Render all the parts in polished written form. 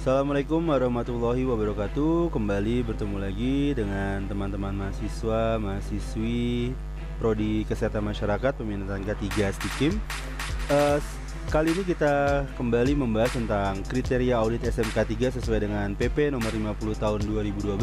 Assalamualaikum warahmatullahi wabarakatuh. Kembali bertemu lagi dengan teman-teman mahasiswa-mahasiswi Prodi Kesehatan Masyarakat peminatan K3 STIKIM. Kali ini kita kembali membahas tentang kriteria audit SMK 3 sesuai dengan PP nomor 50 tahun 2012.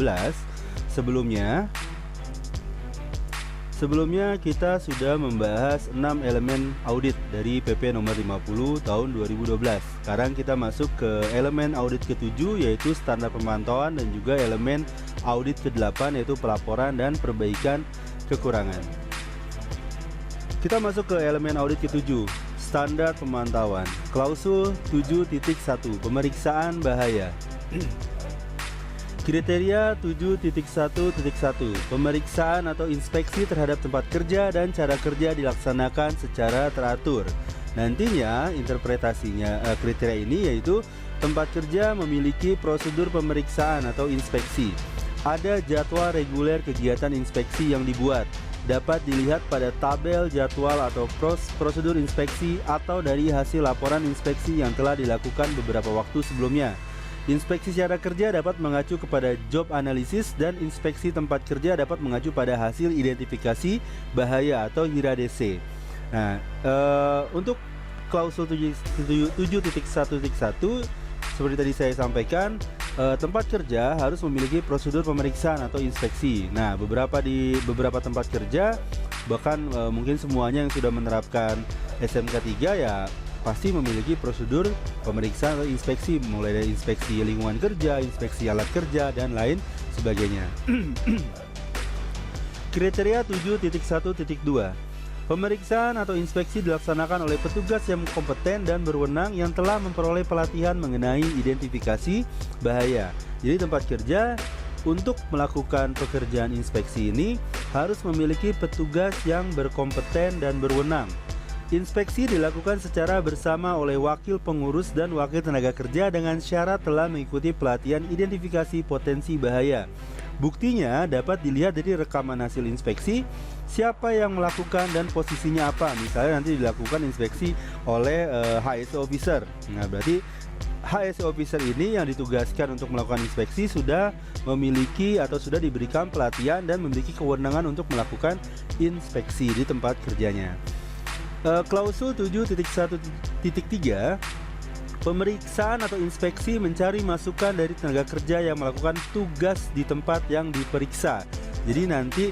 Sebelumnya kita sudah membahas 6 elemen audit dari PP nomor 50 tahun 2012. Sekarang kita masuk ke elemen audit ke-7 yaitu standar pemantauan, dan juga elemen audit ke-8 yaitu pelaporan dan perbaikan kekurangan. Kita masuk ke elemen audit ke-7, standar pemantauan. Klausul 7.1 pemeriksaan bahaya. Kriteria 7.1.1 pemeriksaan atau inspeksi terhadap tempat kerja dan cara kerja dilaksanakan secara teratur. Nantinya interpretasinya kriteria ini yaitu tempat kerja memiliki prosedur pemeriksaan atau inspeksi. Ada jadwal reguler kegiatan inspeksi yang dibuat. Dapat dilihat pada tabel jadwal atau prosedur inspeksi atau dari hasil laporan inspeksi yang telah dilakukan beberapa waktu sebelumnya. Inspeksi cara kerja dapat mengacu kepada job analisis, dan inspeksi tempat kerja dapat mengacu pada hasil identifikasi bahaya atau HIRA-DC. Nah, untuk klausul 7.1.1 seperti tadi saya sampaikan, tempat kerja harus memiliki prosedur pemeriksaan atau inspeksi. Nah, di beberapa tempat kerja, bahkan mungkin semuanya yang sudah menerapkan SMK 3 ya pasti memiliki prosedur pemeriksaan atau inspeksi, mulai dari inspeksi lingkungan kerja, inspeksi alat kerja, dan lain sebagainya. Kriteria 7.1.2 pemeriksaan atau inspeksi dilaksanakan oleh petugas yang kompeten dan berwenang yang telah memperoleh pelatihan mengenai identifikasi bahaya. Jadi tempat kerja untuk melakukan pekerjaan inspeksi ini harus memiliki petugas yang berkompeten dan berwenang. Inspeksi dilakukan secara bersama oleh wakil pengurus dan wakil tenaga kerja dengan syarat telah mengikuti pelatihan identifikasi potensi bahaya. Buktinya dapat dilihat dari rekaman hasil inspeksi, siapa yang melakukan dan posisinya apa. Misalnya nanti dilakukan inspeksi oleh HSE officer. Nah, berarti HSE officer ini yang ditugaskan untuk melakukan inspeksi sudah memiliki atau sudah diberikan pelatihan dan memiliki kewenangan untuk melakukan inspeksi di tempat kerjanya. Klausul 7.1.3 pemeriksaan atau inspeksi mencari masukan dari tenaga kerja yang melakukan tugas di tempat yang diperiksa. Jadi nanti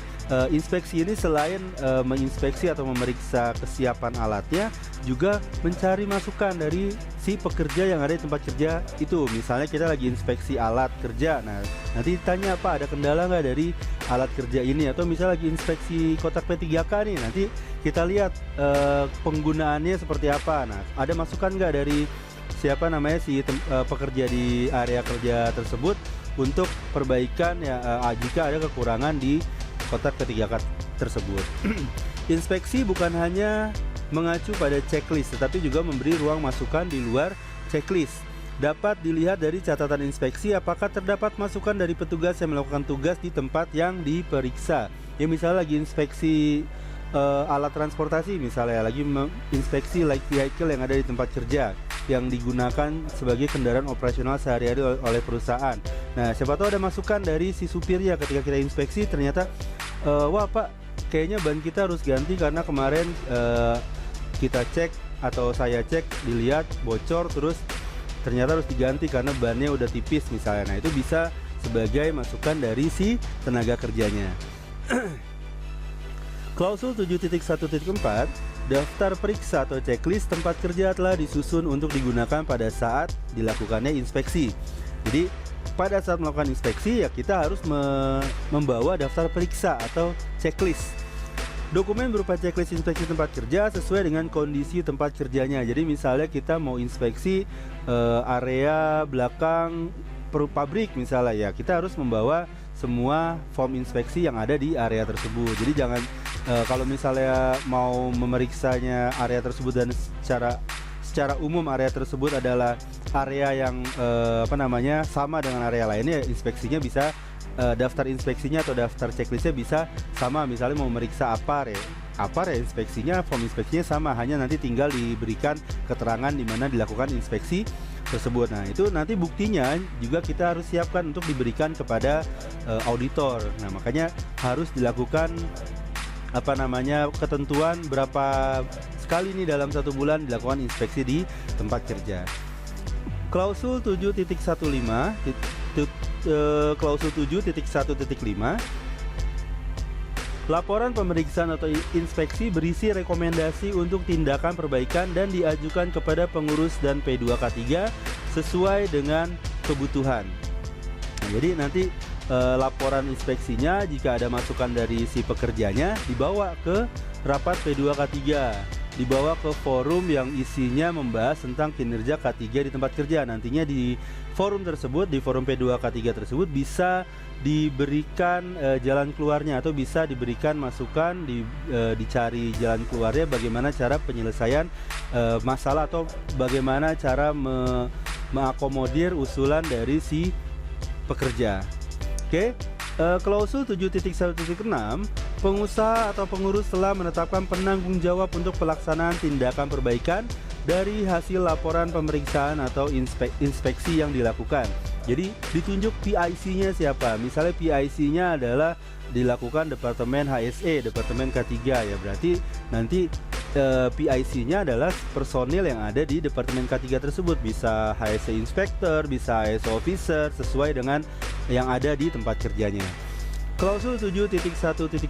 inspeksi ini selain menginspeksi atau memeriksa kesiapan alatnya, juga mencari masukan dari si pekerja yang ada di tempat kerja itu. Misalnya kita lagi inspeksi alat kerja, nah nanti ditanya, Pak, ada kendala nggak dari alat kerja ini? Atau misalnya lagi inspeksi kotak P3K nih, nanti kita lihat penggunaannya seperti apa. Nah, ada masukan nggak dari si pekerja di area kerja tersebut untuk perbaikan ya jika ada kekurangan di kotak P3K tersebut. Inspeksi bukan hanya mengacu pada checklist, tetapi juga memberi ruang masukan di luar checklist. Dapat dilihat dari catatan inspeksi apakah terdapat masukan dari petugas yang melakukan tugas di tempat yang diperiksa. Ya, misalnya lagi inspeksi alat transportasi, misalnya lagi inspeksi light vehicle yang ada di tempat kerja yang digunakan sebagai kendaraan operasional sehari-hari oleh perusahaan. Nah, siapa tahu ada masukan dari si supirnya ketika kita inspeksi, ternyata wah Pak, kayaknya ban kita harus ganti karena kemarin kita cek atau saya cek dilihat bocor, terus ternyata harus diganti karena bannya udah tipis misalnya. Nah, itu bisa sebagai masukan dari si tenaga kerjanya. Klausul 7.1.4 daftar periksa atau checklist tempat kerja telah disusun untuk digunakan pada saat dilakukannya inspeksi. Jadi pada saat melakukan inspeksi ya kita harus membawa daftar periksa atau checklist. Dokumen berupa checklist inspeksi tempat kerja sesuai dengan kondisi tempat kerjanya. Jadi misalnya kita mau inspeksi area belakang pabrik misalnya, ya kita harus membawa semua form inspeksi yang ada di area tersebut. Jadi jangan kalau misalnya mau memeriksanya area tersebut dan secara umum area tersebut adalah area yang sama dengan area lainnya, inspeksinya bisa daftar inspeksinya atau daftar checklistnya bisa sama. Misalnya mau memeriksa apa ya inspeksinya, form inspeksinya sama, hanya nanti tinggal diberikan keterangan di mana dilakukan inspeksi tersebut. Nah, itu nanti buktinya juga kita harus siapkan untuk diberikan kepada auditor. Nah, makanya harus dilakukan ketentuan berapa sekali nih dalam 1 bulan dilakukan inspeksi di tempat kerja. Klausul 7.15 klausul 7.1.5, laporan pemeriksaan atau inspeksi berisi rekomendasi untuk tindakan perbaikan dan diajukan kepada pengurus dan P2K3 sesuai dengan kebutuhan. Nah, jadi nanti laporan inspeksinya jika ada masukan dari si pekerjanya dibawa ke rapat P2K3, dibawa ke forum yang isinya membahas tentang kinerja K3 di tempat kerja. Nantinya di forum tersebut, di forum P2K3 tersebut bisa diberikan jalan keluarnya atau bisa diberikan masukan, dicari jalan keluarnya bagaimana cara penyelesaian masalah atau bagaimana cara mengakomodir usulan dari si pekerja. Oke. Klausul 7.1.6, pengusaha atau pengurus telah menetapkan penanggung jawab untuk pelaksanaan tindakan perbaikan dari hasil laporan pemeriksaan atau inspeksi yang dilakukan. Jadi ditunjuk PIC-nya siapa. Misalnya PIC-nya adalah dilakukan Departemen HSE, Departemen K3 ya. Berarti nanti PIC-nya adalah personil yang ada di Departemen K3 tersebut. Bisa HSE Inspector, bisa HSE Officer, sesuai dengan yang ada di tempat kerjanya. Klausul 7.1.7,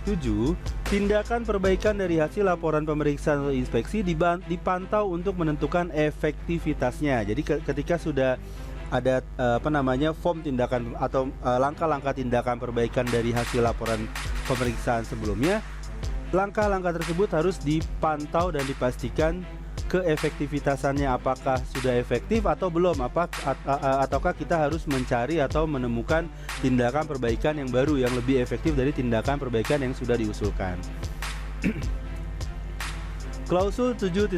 tindakan perbaikan dari hasil laporan pemeriksaan atau inspeksi dipantau untuk menentukan efektivitasnya. Jadi ketika sudah ada form tindakan atau langkah-langkah tindakan perbaikan dari hasil laporan pemeriksaan sebelumnya, langkah-langkah tersebut harus dipantau dan dipastikan keefektivitasannya, apakah sudah efektif atau belum, ataukah kita harus mencari atau menemukan tindakan perbaikan yang baru yang lebih efektif dari tindakan perbaikan yang sudah diusulkan. Klausul 7.2,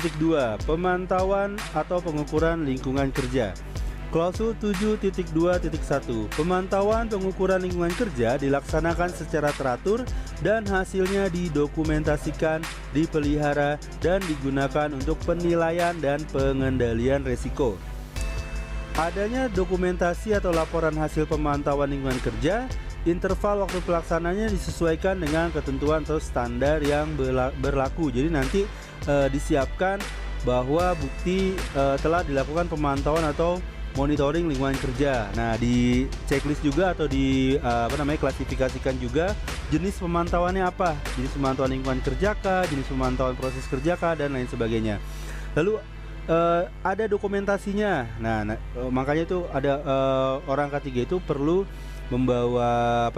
pemantauan atau pengukuran lingkungan kerja. Klausul 7.2.1, pemantauan pengukuran lingkungan kerja dilaksanakan secara teratur dan hasilnya didokumentasikan, dipelihara, dan digunakan untuk penilaian dan pengendalian risiko. Adanya dokumentasi atau laporan hasil pemantauan lingkungan kerja, interval waktu pelaksananya disesuaikan dengan ketentuan atau standar yang berlaku. Jadi nanti disiapkan bahwa bukti telah dilakukan pemantauan atau monitoring lingkungan kerja. Nah, di checklist juga atau di klasifikasikan juga jenis pemantauannya apa, jenis pemantauan lingkungan kerja kah, jenis pemantauan proses kerja kah, dan lain sebagainya. Lalu ada dokumentasinya. Nah, makanya itu ada orang K3 itu perlu membawa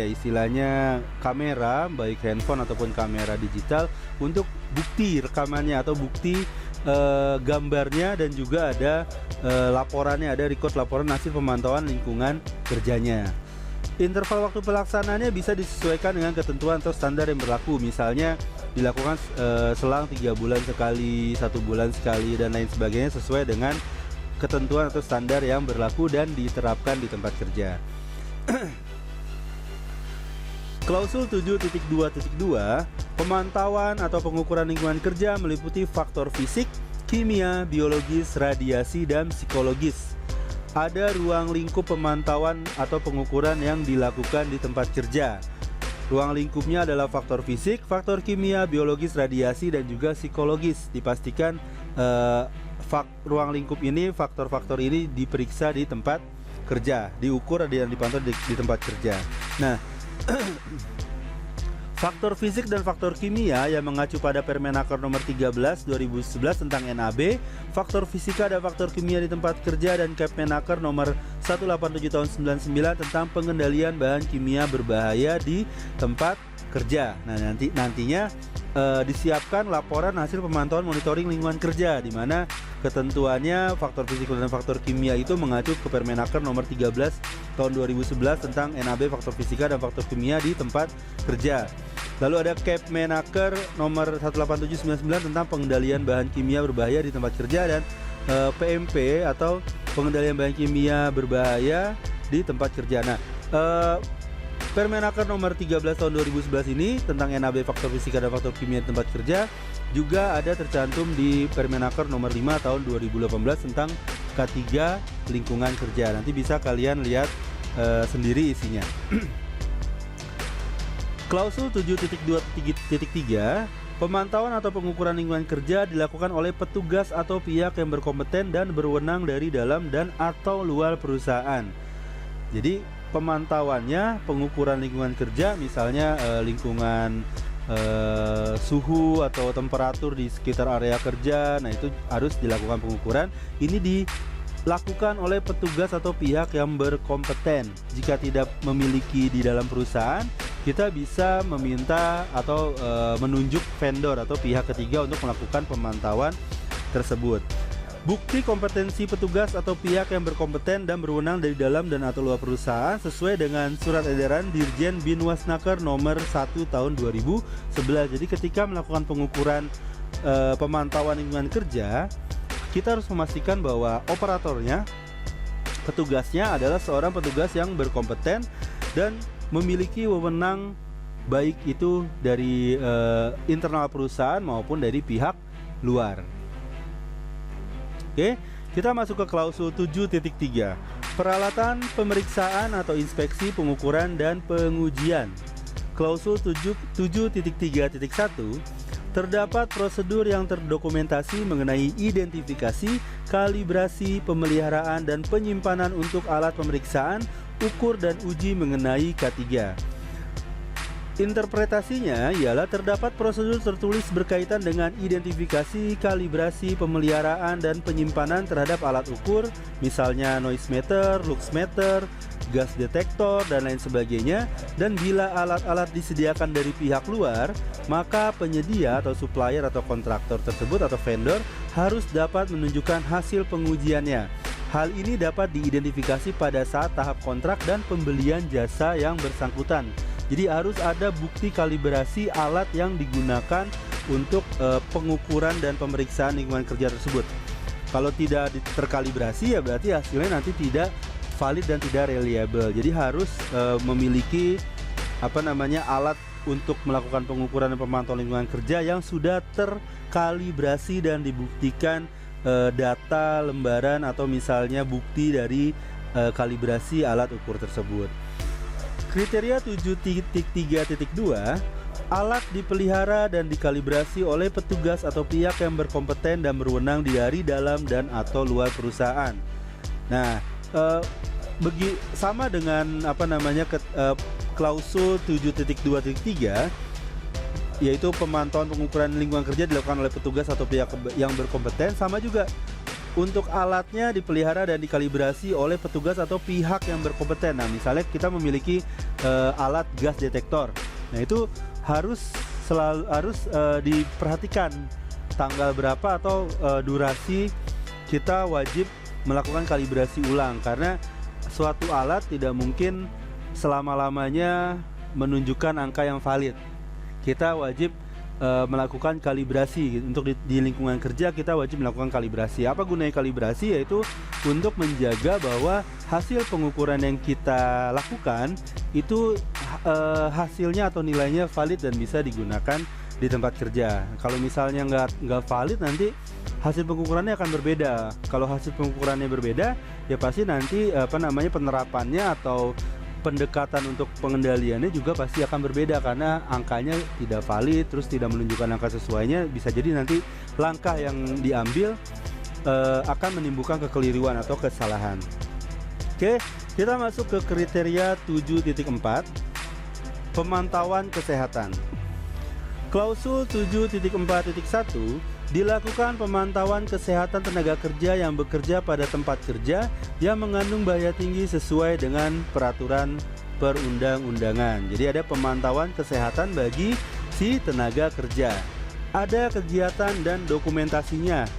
istilahnya kamera, baik handphone ataupun kamera digital untuk bukti rekamannya atau bukti gambarnya, dan juga ada laporannya, ada record laporan hasil pemantauan lingkungan kerjanya. Interval waktu pelaksanaannya bisa disesuaikan dengan ketentuan atau standar yang berlaku, misalnya dilakukan selang 3 bulan sekali, 1 bulan sekali, dan lain sebagainya sesuai dengan ketentuan atau standar yang berlaku dan diterapkan di tempat kerja. Klausul 7.2.2, pemantauan atau pengukuran lingkungan kerja meliputi faktor fisik, kimia, biologis, radiasi, dan psikologis. Ada ruang lingkup pemantauan atau pengukuran yang dilakukan di tempat kerja. Ruang lingkupnya adalah faktor fisik, faktor kimia, biologis, radiasi, dan juga psikologis. Dipastikan ruang lingkup ini, faktor-faktor ini diperiksa di tempat kerja, diukur dan dipantau di tempat kerja. Nah, faktor fisik dan faktor kimia yang mengacu pada Permenaker nomor 13 2011 tentang NAB, faktor fisika dan faktor kimia di tempat kerja, dan Kepmenaker nomor 187 tahun 99 tentang pengendalian bahan kimia berbahaya di tempat kerja. Nah, nantinya disiapkan laporan hasil pemantauan monitoring lingkungan kerja, di mana ketentuannya faktor fisik dan faktor kimia itu mengacu ke Permenaker nomor 13 tahun 2011 tentang NAB, faktor fisika dan faktor kimia di tempat kerja. Lalu ada Kepmenaker nomor 187/99 tentang pengendalian bahan kimia berbahaya di tempat kerja, dan PMP atau pengendalian bahan kimia berbahaya di tempat kerja. Nah, Permenaker nomor 13 tahun 2011 ini tentang NAB, faktor fisika dan faktor kimia di tempat kerja juga ada tercantum di Permenaker nomor 5 tahun 2018 tentang K3 lingkungan kerja. Nanti bisa kalian lihat sendiri isinya. Klausul 7.2.3, pemantauan atau pengukuran lingkungan kerja dilakukan oleh petugas atau pihak yang berkompeten dan berwenang dari dalam dan atau luar perusahaan. Jadi pemantauannya, pengukuran lingkungan kerja, misalnya lingkungan suhu atau temperatur di sekitar area kerja, nah itu harus dilakukan pengukuran. Ini dilakukan oleh petugas atau pihak yang berkompeten. Jika tidak memiliki di dalam perusahaan, kita bisa meminta atau menunjuk vendor atau pihak ketiga untuk melakukan pemantauan tersebut. Bukti kompetensi petugas atau pihak yang berkompeten dan berwenang dari dalam dan atau luar perusahaan sesuai dengan Surat Edaran Dirjen Binwasnaker nomor 1 tahun 2011. Jadi ketika melakukan pengukuran pemantauan lingkungan kerja, kita harus memastikan bahwa operatornya, petugasnya adalah seorang petugas yang berkompeten dan memiliki wewenang baik itu dari internal perusahaan maupun dari pihak luar. Oke, kita masuk ke klausul 7.3, peralatan pemeriksaan atau inspeksi, pengukuran dan pengujian. Klausul 7.3.1, terdapat prosedur yang terdokumentasi mengenai identifikasi, kalibrasi, pemeliharaan dan penyimpanan untuk alat pemeriksaan, ukur dan uji mengenai K3. Interpretasinya ialah terdapat prosedur tertulis berkaitan dengan identifikasi, kalibrasi, pemeliharaan, dan penyimpanan terhadap alat ukur, misalnya noise meter, lux meter, gas detektor, dan lain sebagainya. Dan bila alat-alat disediakan dari pihak luar, maka penyedia atau supplier atau kontraktor tersebut atau vendor harus dapat menunjukkan hasil pengujiannya. Hal ini dapat diidentifikasi pada saat tahap kontrak dan pembelian jasa yang bersangkutan. Jadi harus ada bukti kalibrasi alat yang digunakan untuk pengukuran dan pemeriksaan lingkungan kerja tersebut. Kalau tidak terkalibrasi ya berarti hasilnya nanti tidak valid dan tidak reliable. Jadi harus memiliki alat untuk melakukan pengukuran dan pemantauan lingkungan kerja yang sudah terkalibrasi dan dibuktikan data lembaran atau misalnya bukti dari kalibrasi alat ukur tersebut. Kriteria 7.3.2, alat dipelihara dan dikalibrasi oleh petugas atau pihak yang berkompeten dan berwenang dari dalam dan atau luar perusahaan. Nah, sama dengan klausul 7.2.3, yaitu pemantauan pengukuran lingkungan kerja dilakukan oleh petugas atau pihak yang berkompeten, sama juga. Untuk alatnya dipelihara dan dikalibrasi oleh petugas atau pihak yang berkompeten. Nah, misalnya kita memiliki alat gas detektor. Nah, itu harus diperhatikan tanggal berapa atau durasi kita wajib melakukan kalibrasi ulang, karena suatu alat tidak mungkin selama-lamanya menunjukkan angka yang valid. Kita wajib melakukan kalibrasi untuk di lingkungan kerja. Kita wajib melakukan kalibrasi. Apa gunanya kalibrasi? Yaitu untuk menjaga bahwa hasil pengukuran yang kita lakukan itu hasilnya atau nilainya valid dan bisa digunakan di tempat kerja. Kalau misalnya nggak valid, nanti hasil pengukurannya akan berbeda. Kalau hasil pengukurannya berbeda, ya pasti nanti penerapannya atau pendekatan untuk pengendaliannya juga pasti akan berbeda, karena angkanya tidak valid, terus tidak menunjukkan angka sesuainya. Bisa jadi nanti langkah yang diambil akan menimbulkan kekeliruan atau kesalahan. Oke, kita masuk ke kriteria 7.4, pemantauan kesehatan. Klausul 7.4.1, dilakukan pemantauan kesehatan tenaga kerja yang bekerja pada tempat kerja yang mengandung bahaya tinggi sesuai dengan peraturan perundang-undangan. Jadi ada pemantauan kesehatan bagi si tenaga kerja. Ada kegiatan dan dokumentasinya,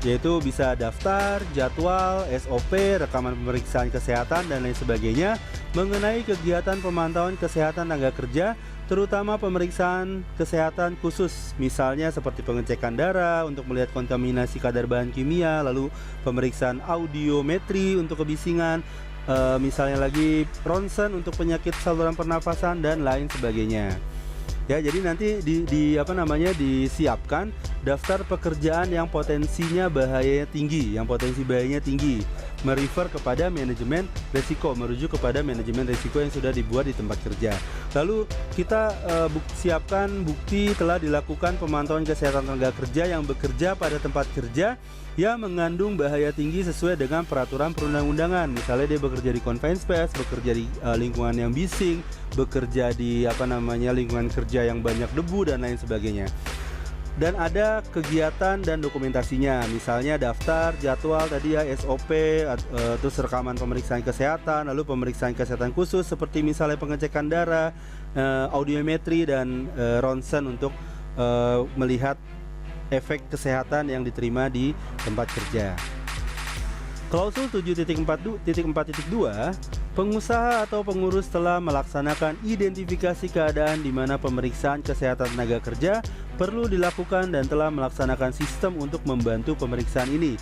yaitu bisa daftar, jadwal, SOP, rekaman pemeriksaan kesehatan dan lain sebagainya mengenai kegiatan pemantauan kesehatan tenaga kerja, terutama pemeriksaan kesehatan khusus, misalnya seperti pengecekan darah untuk melihat kontaminasi kadar bahan kimia, lalu pemeriksaan audiometri untuk kebisingan, misalnya lagi ronsen untuk penyakit saluran pernafasan dan lain sebagainya. Ya, jadi nanti disiapkan daftar pekerjaan yang potensinya bahayanya tinggi, yang potensi bahayanya tinggi, merefer kepada manajemen risiko, merujuk kepada manajemen risiko yang sudah dibuat di tempat kerja. Lalu kita siapkan bukti telah dilakukan pemantauan kesehatan tenaga kerja yang bekerja pada tempat kerja yang mengandung bahaya tinggi sesuai dengan peraturan perundang-undangan. Misalnya dia bekerja di confined space, bekerja di lingkungan yang bising, bekerja di lingkungan kerja yang banyak debu dan lain sebagainya. Dan ada kegiatan dan dokumentasinya, misalnya daftar, jadwal tadi ya, SOP, terus rekaman pemeriksaan kesehatan, lalu pemeriksaan kesehatan khusus seperti misalnya pengecekan darah, audiometri dan ronsen untuk melihat efek kesehatan yang diterima di tempat kerja. Klausul 7.4.2, pengusaha atau pengurus telah melaksanakan identifikasi keadaan di mana pemeriksaan kesehatan tenaga kerja perlu dilakukan dan telah melaksanakan sistem untuk membantu pemeriksaan ini.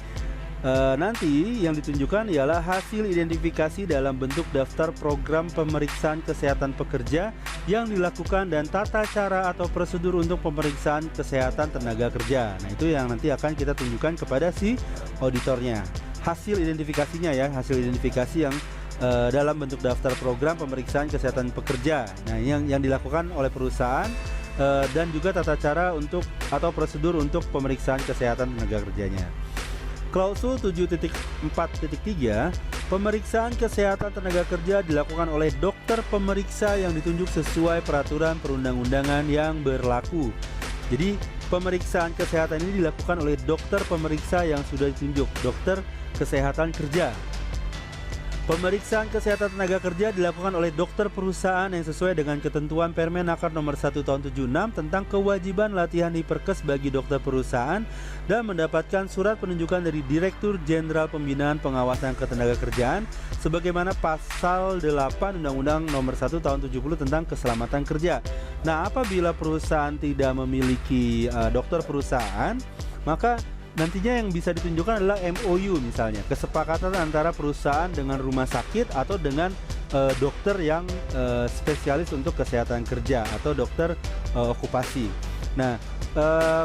Nanti yang ditunjukkan ialah hasil identifikasi dalam bentuk daftar program pemeriksaan kesehatan pekerja yang dilakukan dan tata cara atau prosedur untuk pemeriksaan kesehatan tenaga kerja. Nah, itu yang nanti akan kita tunjukkan kepada si auditornya. Hasil identifikasinya ya, hasil identifikasi yang dalam bentuk daftar program pemeriksaan kesehatan pekerja. Nah, yang dilakukan oleh perusahaan dan juga tata cara untuk atau prosedur untuk pemeriksaan kesehatan tenaga kerjanya. Klausul 7.4.3, pemeriksaan kesehatan tenaga kerja dilakukan oleh dokter pemeriksa yang ditunjuk sesuai peraturan perundang-undangan yang berlaku. Jadi pemeriksaan kesehatan ini dilakukan oleh dokter pemeriksa yang sudah ditunjuk, dokter kesehatan kerja. Pemeriksaan kesehatan tenaga kerja dilakukan oleh dokter perusahaan yang sesuai dengan ketentuan Permenaker nomor 1 tahun 76 tentang kewajiban latihan hiperkes bagi dokter perusahaan dan mendapatkan surat penunjukan dari Direktur Jenderal Pembinaan Pengawasan Ketenagakerjaan sebagaimana pasal 8 Undang-Undang nomor 1 tahun 70 tentang keselamatan kerja. Nah, apabila perusahaan tidak memiliki dokter perusahaan, maka nantinya yang bisa ditunjukkan adalah MOU, misalnya kesepakatan antara perusahaan dengan rumah sakit atau dengan dokter yang spesialis untuk kesehatan kerja atau dokter okupasi. Nah,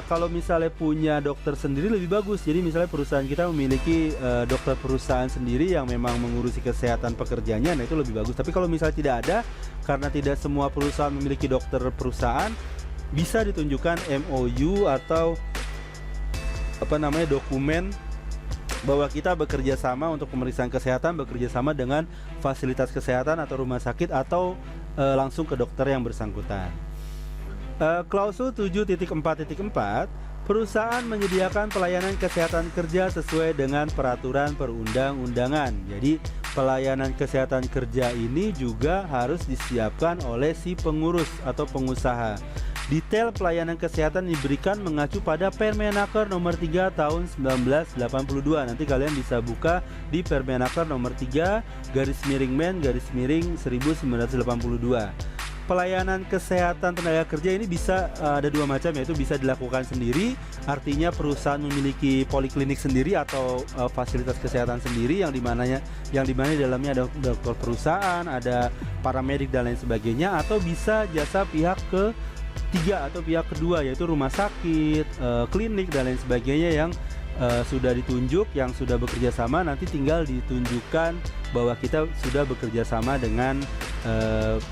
kalau misalnya punya dokter sendiri lebih bagus. Jadi misalnya perusahaan kita memiliki dokter perusahaan sendiri yang memang mengurusi kesehatan pekerjanya, nah itu lebih bagus. Tapi kalau misalnya tidak ada, karena tidak semua perusahaan memiliki dokter perusahaan, bisa ditunjukkan MOU atau dokumen bahwa kita bekerja sama untuk pemeriksaan kesehatan, bekerja sama dengan fasilitas kesehatan atau rumah sakit atau langsung ke dokter yang bersangkutan. Klausul 7.4.4, perusahaan menyediakan pelayanan kesehatan kerja sesuai dengan peraturan perundang-undangan. Jadi pelayanan kesehatan kerja ini juga harus disiapkan oleh si pengurus atau pengusaha. Detail pelayanan kesehatan diberikan mengacu pada Permenaker nomor 3 tahun 1982. Nanti kalian bisa buka di Permenaker nomor 3 /Men/1982. Pelayanan kesehatan tenaga kerja ini bisa ada dua macam, yaitu bisa dilakukan sendiri, artinya perusahaan memiliki poliklinik sendiri atau fasilitas kesehatan sendiri yang dimana di dalamnya ada dokter perusahaan, ada paramedik dan lain sebagainya, atau bisa jasa pihak ketiga atau pihak kedua, yaitu rumah sakit, klinik dan lain sebagainya yang sudah ditunjuk, yang sudah bekerja sama. Nanti tinggal ditunjukkan bahwa kita sudah bekerja sama dengan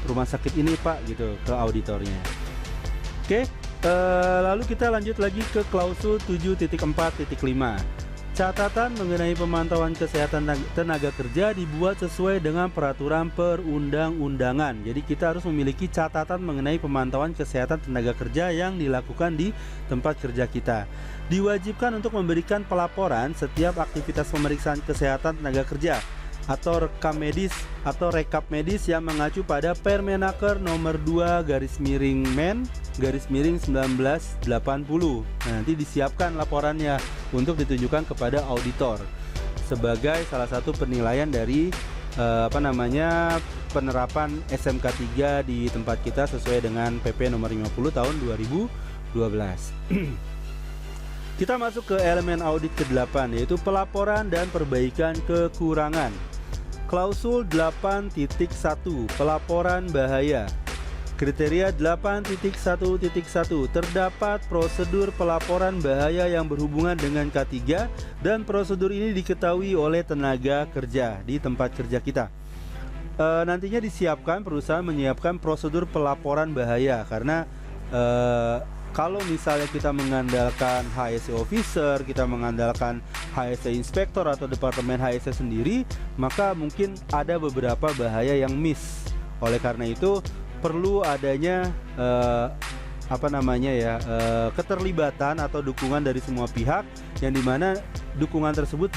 rumah sakit ini Pak, gitu, ke auditornya. Oke, lalu kita lanjut lagi ke klausul 7.4.5. Catatan mengenai pemantauan kesehatan tenaga kerja dibuat sesuai dengan peraturan perundang-undangan. Jadi kita harus memiliki catatan mengenai pemantauan kesehatan tenaga kerja yang dilakukan di tempat kerja kita. Diwajibkan untuk memberikan pelaporan setiap aktivitas pemeriksaan kesehatan tenaga kerja atau rekam medis atau rekap medis yang mengacu pada Permenaker nomor 2 /Men/1980. Nah, nanti disiapkan laporannya untuk ditunjukkan kepada auditor sebagai salah satu penilaian dari penerapan SMK 3 di tempat kita sesuai dengan PP nomor 50 tahun 2012. Kita masuk ke elemen audit ke-8, yaitu pelaporan dan perbaikan kekurangan. Klausul 8.1, pelaporan bahaya. Kriteria 8.1.1 terdapat prosedur pelaporan bahaya yang berhubungan dengan K3 dan prosedur ini diketahui oleh tenaga kerja di tempat kerja kita. Nantinya disiapkan, perusahaan menyiapkan prosedur pelaporan bahaya karena kalau misalnya kita mengandalkan HSE officer, kita mengandalkan HSE inspektor atau departemen HSE sendiri, maka mungkin ada beberapa bahaya yang miss. Oleh karena itu perlu adanya keterlibatan atau dukungan dari semua pihak, yang dimana dukungan tersebut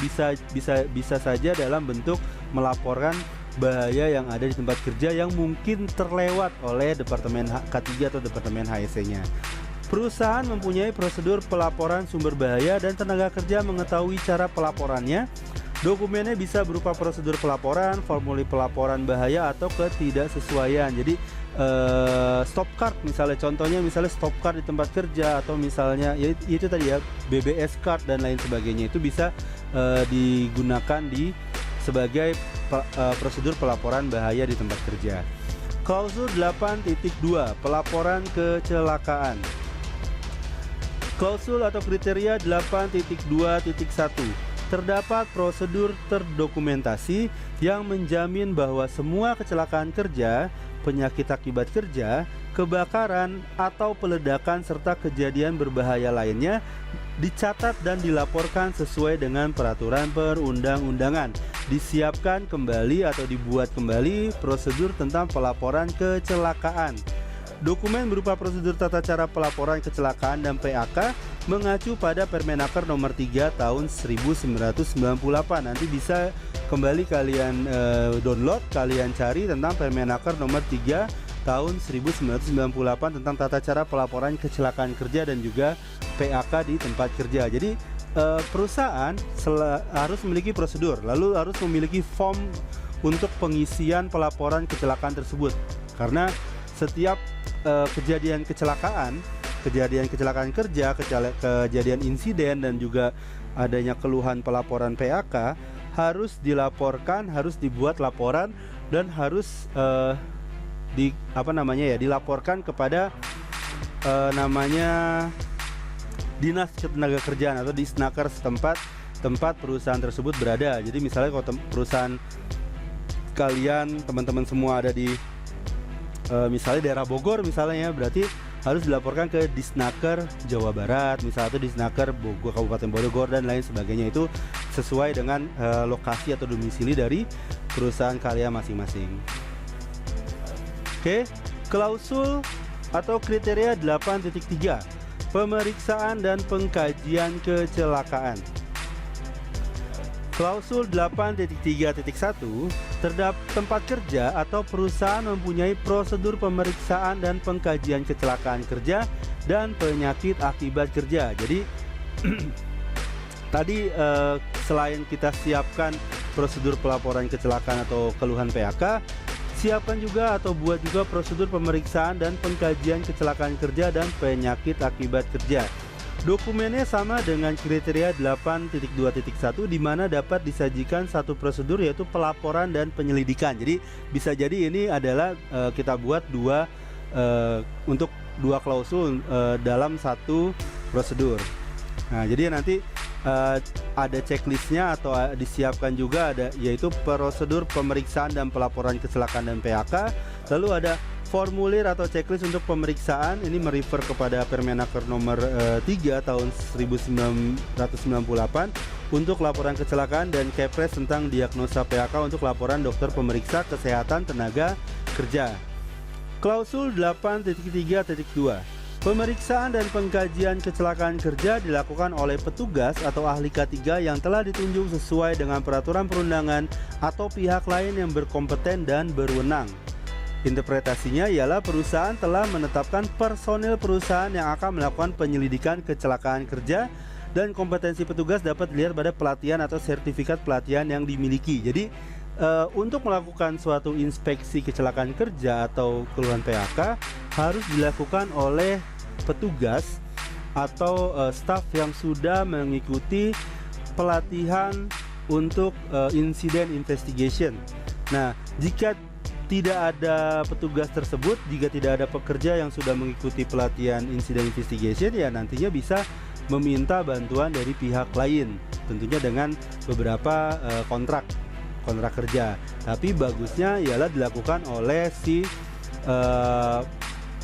bisa saja dalam bentuk melaporkan bahaya yang ada di tempat kerja yang mungkin terlewat oleh departemen K3 atau departemen HSE-nya. Perusahaan mempunyai prosedur pelaporan sumber bahaya dan tenaga kerja mengetahui cara pelaporannya. Dokumennya bisa berupa prosedur pelaporan, formulir pelaporan bahaya atau ketidaksesuaian. Jadi stop card misalnya, contohnya misalnya stop card di tempat kerja, atau misalnya ya itu tadi ya BBS card dan lain sebagainya, itu bisa digunakan sebagai prosedur pelaporan bahaya di tempat kerja. Klausul 8.2 pelaporan kecelakaan. Klausul atau kriteria 8.2.1 terdapat prosedur terdokumentasi yang menjamin bahwa semua kecelakaan kerja, penyakit akibat kerja, kebakaran atau peledakan serta kejadian berbahaya lainnya dicatat dan dilaporkan sesuai dengan peraturan perundang-undangan. Disiapkan kembali atau dibuat kembali prosedur tentang pelaporan kecelakaan. Dokumen berupa prosedur tata cara pelaporan kecelakaan dan PAK mengacu pada Permenaker nomor 3 tahun 1998. Nanti bisa kembali kalian download, kalian cari tentang Permenaker nomor 3 tahun 1998 tentang tata cara pelaporan kecelakaan kerja dan juga PAK di tempat kerja. Jadi perusahaan harus memiliki prosedur, lalu harus memiliki form untuk pengisian pelaporan kecelakaan tersebut. Karena setiap kejadian kecelakaan kerja, kejadian insiden dan juga adanya keluhan pelaporan PAK harus dilaporkan, harus dibuat laporan dan harus dilaporkan kepada Dinas Ketenagakerjaan atau Disnaker tempat perusahaan tersebut berada. Jadi misalnya kalau perusahaan kalian, teman-teman semua ada di misalnya daerah Bogor misalnya, berarti harus dilaporkan ke Disnaker Jawa Barat misalnya, atau Disnaker Bogor, Kabupaten Bogor dan lain sebagainya. Itu sesuai dengan lokasi atau domisili dari perusahaan kalian masing-masing. Oke, klausul atau kriteria 8.3 pemeriksaan dan pengkajian kecelakaan. Klausul 8.3.1 terdapat tempat kerja atau perusahaan mempunyai prosedur pemeriksaan dan pengkajian kecelakaan kerja dan penyakit akibat kerja. Jadi tadi selain kita siapkan prosedur pelaporan kecelakaan atau keluhan PAK, siapkan juga atau buat juga prosedur pemeriksaan dan pengkajian kecelakaan kerja dan penyakit akibat kerja. Dokumennya sama dengan kriteria 8.2.1 di mana dapat disajikan satu prosedur, yaitu pelaporan dan penyelidikan. Jadi bisa jadi ini adalah kita buat untuk dua klausul dalam satu prosedur. Nah, jadi nanti ada checklistnya atau disiapkan juga, yaitu prosedur pemeriksaan dan pelaporan kecelakaan dan PAK. Lalu ada formulir atau checklist untuk pemeriksaan, ini merefer kepada Permenaker nomor 3 tahun 1998 untuk laporan kecelakaan, dan Kepres tentang diagnosa PAK untuk laporan dokter pemeriksa kesehatan tenaga kerja. Klausul 8.3.2 pemeriksaan dan pengkajian kecelakaan kerja dilakukan oleh petugas atau ahli K3 yang telah ditunjuk sesuai dengan peraturan perundangan atau pihak lain yang berkompeten dan berwenang. Interpretasinya ialah perusahaan telah menetapkan personil perusahaan yang akan melakukan penyelidikan kecelakaan kerja, dan kompetensi petugas dapat dilihat pada pelatihan atau sertifikat pelatihan yang dimiliki. Jadi untuk melakukan suatu inspeksi kecelakaan kerja atau keluhan PAK harus dilakukan oleh petugas atau staf yang sudah mengikuti pelatihan untuk incident investigation. Nah, jika tidak ada petugas tersebut, jika tidak ada pekerja yang sudah mengikuti pelatihan incident investigation, ya nantinya bisa meminta bantuan dari pihak lain, tentunya dengan beberapa kontrak kerja. Tapi bagusnya ialah dilakukan oleh si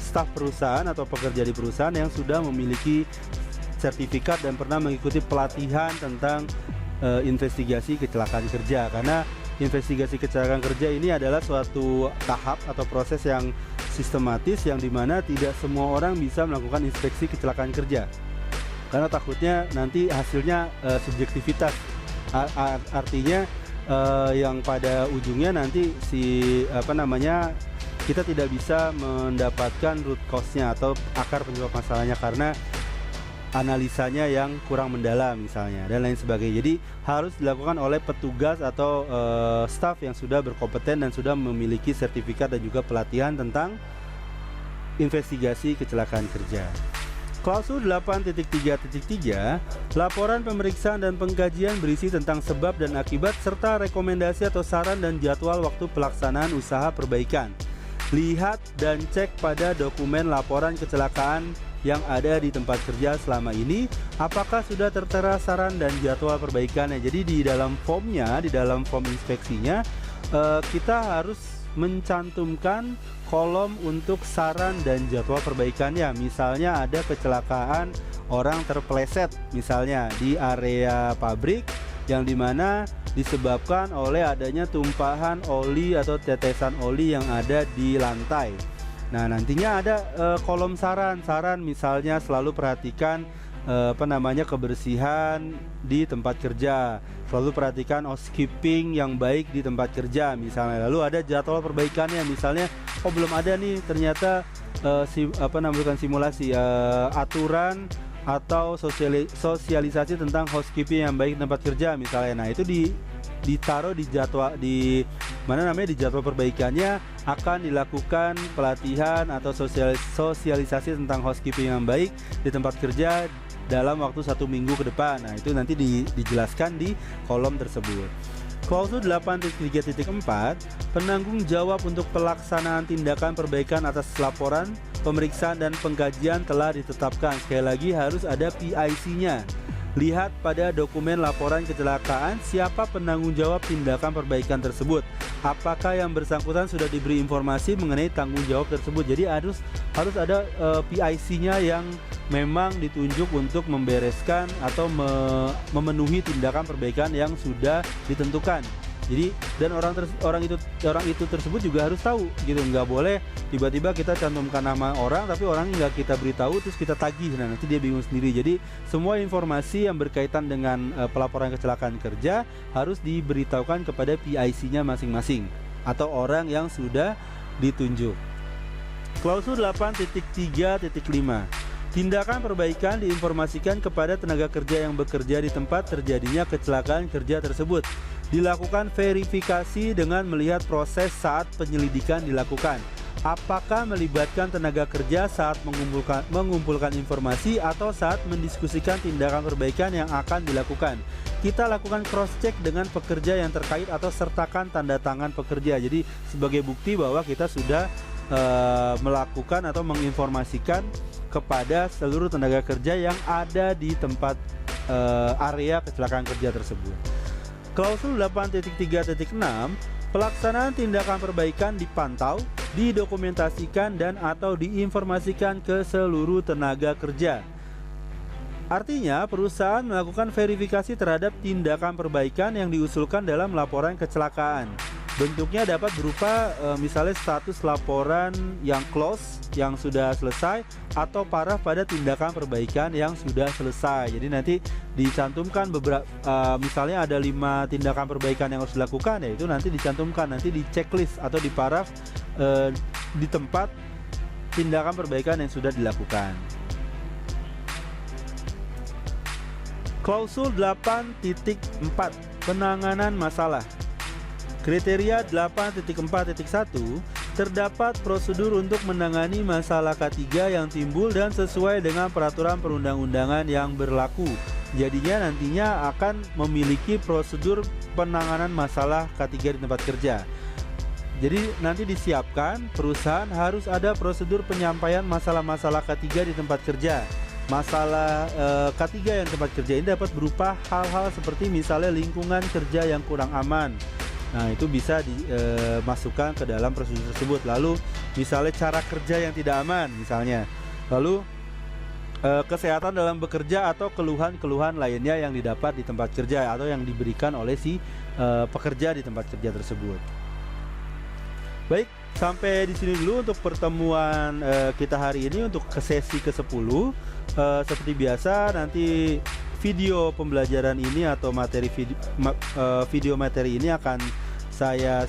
staf perusahaan atau pekerja di perusahaan yang sudah memiliki sertifikat dan pernah mengikuti pelatihan tentang investigasi kecelakaan kerja. Karena investigasi kecelakaan kerja ini adalah suatu tahap atau proses yang sistematis, yang dimana tidak semua orang bisa melakukan inspeksi kecelakaan kerja, karena takutnya nanti hasilnya subjektivitas. Artinya yang pada ujungnya nanti kita tidak bisa mendapatkan root cause-nya atau akar penyebab masalahnya karena analisanya yang kurang mendalam misalnya, dan lain sebagainya. Jadi harus dilakukan oleh petugas atau staf yang sudah berkompeten dan sudah memiliki sertifikat dan juga pelatihan tentang investigasi kecelakaan kerja. Klausul 8.3.3, laporan pemeriksaan dan pengkajian berisi tentang sebab dan akibat serta rekomendasi atau saran dan jadwal waktu pelaksanaan usaha perbaikan. Lihat dan cek pada dokumen laporan kecelakaan yang ada di tempat kerja selama ini, apakah sudah tertera saran dan jadwal perbaikannya. Jadi di dalam formnya, di dalam form inspeksinya, kita harus mencantumkan kolom untuk saran dan jadwal perbaikannya. Misalnya ada kecelakaan orang terpeleset misalnya di area pabrik, yang dimana disebabkan oleh adanya tumpahan oli atau tetesan oli yang ada di lantai. Nah, nantinya ada kolom saran misalnya selalu perhatikan kebersihan di tempat kerja, selalu perhatikan housekeeping yang baik di tempat kerja misalnya. Lalu ada jadwal perbaikannya, misalnya belum ada nih ternyata simulasi aturan atau sosialisasi tentang housekeeping yang baik di tempat kerja misalnya. Nah, itu ditaruh di jadwal di jadwal perbaikannya, akan dilakukan pelatihan atau sosialisasi tentang housekeeping yang baik di tempat kerja dalam waktu 1 minggu ke depan. Nah, itu nanti dijelaskan di kolom tersebut. Klausul 8.3.4, penanggung jawab untuk pelaksanaan tindakan perbaikan atas laporan, pemeriksaan dan pengkajian telah ditetapkan. Sekali lagi harus ada PIC-nya. Lihat pada dokumen laporan kecelakaan siapa penanggung jawab tindakan perbaikan tersebut. Apakah yang bersangkutan sudah diberi informasi mengenai tanggung jawab tersebut. Jadi harus ada PIC-nya yang memang ditunjuk untuk membereskan atau memenuhi tindakan perbaikan yang sudah ditentukan. Jadi dan orang itu tersebut juga harus tahu gitu, nggak boleh tiba-tiba kita cantumkan nama orang tapi orang nggak kita beritahu terus kita tagih, nah nanti dia bingung sendiri. Jadi semua informasi yang berkaitan dengan pelaporan kecelakaan kerja harus diberitahukan kepada PIC-nya masing-masing atau orang yang sudah ditunjuk. Klausul 8.3.5, tindakan perbaikan diinformasikan kepada tenaga kerja yang bekerja di tempat terjadinya kecelakaan kerja tersebut. Dilakukan verifikasi dengan melihat proses saat penyelidikan dilakukan. Apakah melibatkan tenaga kerja saat mengumpulkan informasi atau saat mendiskusikan tindakan perbaikan yang akan dilakukan. Kita lakukan cross check dengan pekerja yang terkait atau sertakan tanda tangan pekerja. Jadi sebagai bukti bahwa kita sudah melakukan atau menginformasikan kepada seluruh tenaga kerja yang ada di tempat area kecelakaan kerja tersebut. Klausul 8.3.6, pelaksanaan tindakan perbaikan dipantau, didokumentasikan dan atau diinformasikan ke seluruh tenaga kerja. Artinya perusahaan melakukan verifikasi terhadap tindakan perbaikan yang diusulkan dalam laporan kecelakaan. Bentuknya dapat berupa misalnya status laporan yang close, yang sudah selesai, atau paraf pada tindakan perbaikan yang sudah selesai. Jadi nanti dicantumkan beberapa, misalnya ada 5 tindakan perbaikan yang harus dilakukan, yaitu nanti dicantumkan, nanti di checklist atau di paraf di tempat tindakan perbaikan yang sudah dilakukan. Klausul 8.4, penanganan masalah. Kriteria 8.4.1, terdapat prosedur untuk menangani masalah K3 yang timbul dan sesuai dengan peraturan perundang-undangan yang berlaku. Jadinya nantinya akan memiliki prosedur penanganan masalah K3 di tempat kerja. Jadi nanti disiapkan, perusahaan harus ada prosedur penyampaian masalah-masalah K3 di tempat kerja. Masalah K3 yang tempat kerja ini dapat berupa hal-hal seperti misalnya lingkungan kerja yang kurang aman. Nah, itu bisa dimasukkan ke dalam prosedur tersebut. Lalu misalnya cara kerja yang tidak aman misalnya. Lalu kesehatan dalam bekerja atau keluhan-keluhan lainnya yang didapat di tempat kerja atau yang diberikan oleh si pekerja di tempat kerja tersebut. Baik, sampai di sini dulu untuk pertemuan kita hari ini untuk ke sesi ke-10. Seperti biasa nanti video pembelajaran ini atau materi video materi ini akan saya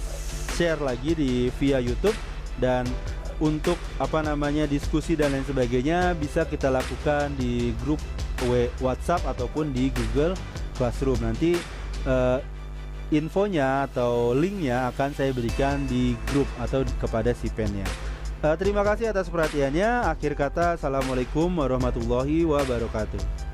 share lagi via YouTube, dan untuk diskusi dan lain sebagainya bisa kita lakukan di grup WhatsApp ataupun di Google Classroom. Nanti infonya atau linknya akan saya berikan di grup atau kepada si pennya. Terima kasih atas perhatiannya. Akhir kata, assalamualaikum warahmatullahi wabarakatuh.